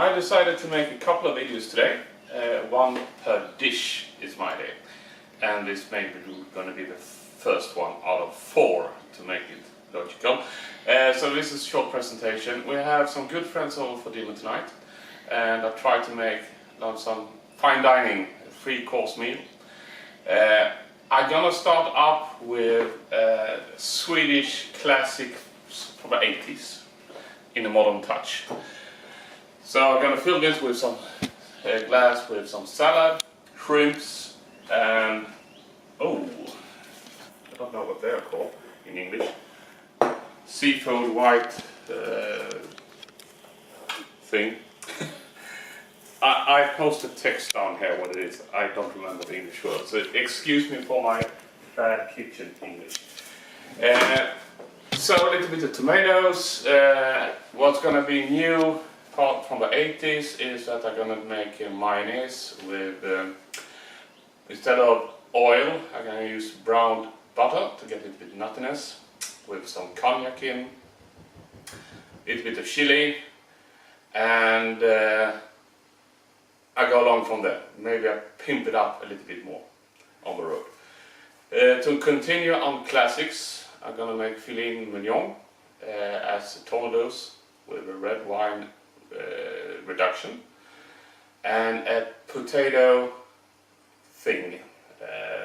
I decided to make a couple of videos today. One per dish is my idea. And this may be going to be the first one out of 4 to make it logical. So this is a short presentation. We have some good friends over for dinner tonight. And I've tried to make some fine dining 3-course meal. I'm gonna start up with Swedish classic from the 80s in a modern touch. So I'm gonna fill this with some glass with some salad, shrimps, and I don't know what they're called in English. Seafood white thing. I posted text down here what it is. I don't remember the English word, so excuse me for my bad kitchen English. So a little bit of tomatoes. What's going to be new part from the 80s is that I'm going to make a mayonnaise with, instead of oil, I'm going to use brown butter to get a little bit of nuttiness, with some cognac in, a little bit of chili, and I go along from there. Maybe I pimp it up a little bit more on the road. To continue on classics, I'm gonna make filet mignon as tornadoes with a red wine reduction, and a potato thing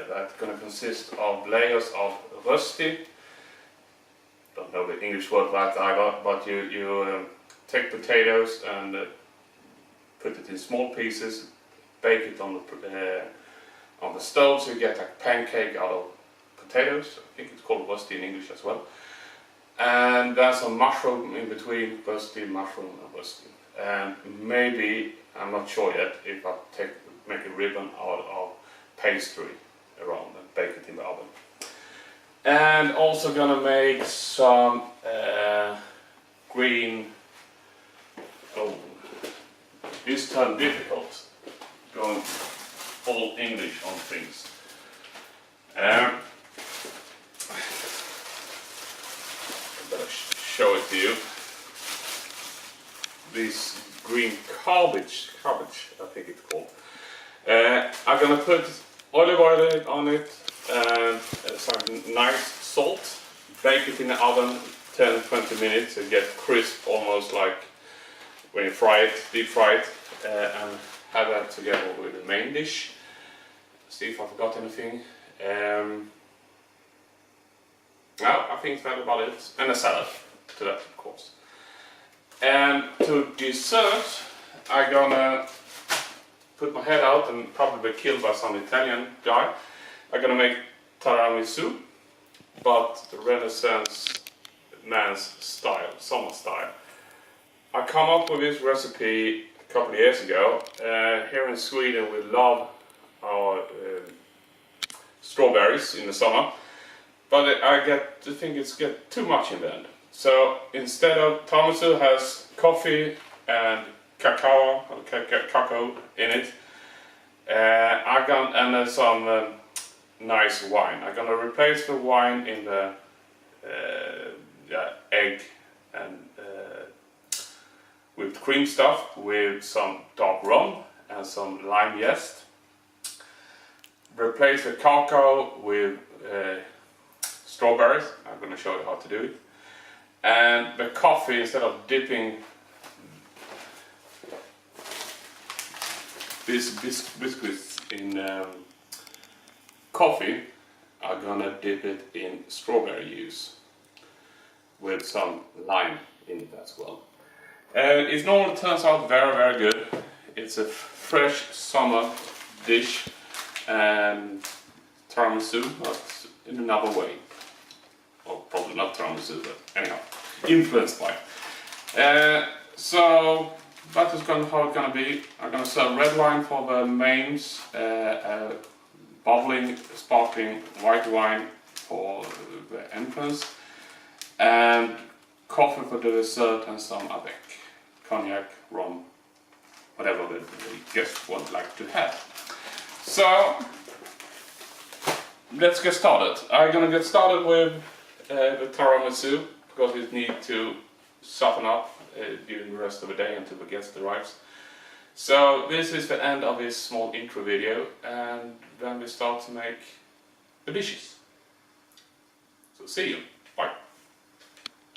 that's gonna consist of layers of rösti. Don't know the English word for that either, but you take potatoes and put it in small pieces, bake it on the stove so you get a pancake out of potatoes. I think it's called rösti in English as well. And then some mushroom in between, rösti, mushroom and rösti. And maybe, I'm not sure yet, if I make a ribbon out of pastry around and bake it in the oven. And also gonna make some green. This turned difficult, going all English on things. I better show it to you. This green cabbage, I think it's called. I'm gonna put olive oil on it and some nice salt. Bake it in the oven 10-20 minutes to get crisp, almost like when you fry it, deep fry it, and have that together with the main dish. See if I forgot anything. No, I think that's about it. And a salad to that, of course. And to dessert, I'm gonna put my head out and probably be killed by some Italian guy. I'm gonna make tiramisu, but the Renaissance man's style, summer style. I come up with this recipe a couple of years ago. Here in Sweden we love our strawberries in the summer, but I think it's get too much in the end. So instead of tiramisu has coffee and cacao in it, and some nice wine. I'm gonna replace the wine in the egg and whipped cream stuff with some dark rum and some lime zest. Replace the cacao with strawberries. I'm going to show you how to do it. And the coffee, instead of dipping these biscuits in coffee, I'm going to dip it in strawberry juice with some lime in it as well. It normally turns out very, very good. It's a fresh summer dish and tiramisu, but in another way. Well, probably not tiramisu, but anyhow, influenced by it. So that is how it's going to be. I'm going to serve red wine for the mains, bubbling, sparkling white wine for the entrance, and coffee for the dessert and some avec. Cognac, rum, whatever the guests would like to have. So let's get started. I'm gonna get started with the tiramisu because it needs to soften up during the rest of the day until the guest arrives. So this is the end of this small intro video, and then we start to make the dishes. So see you!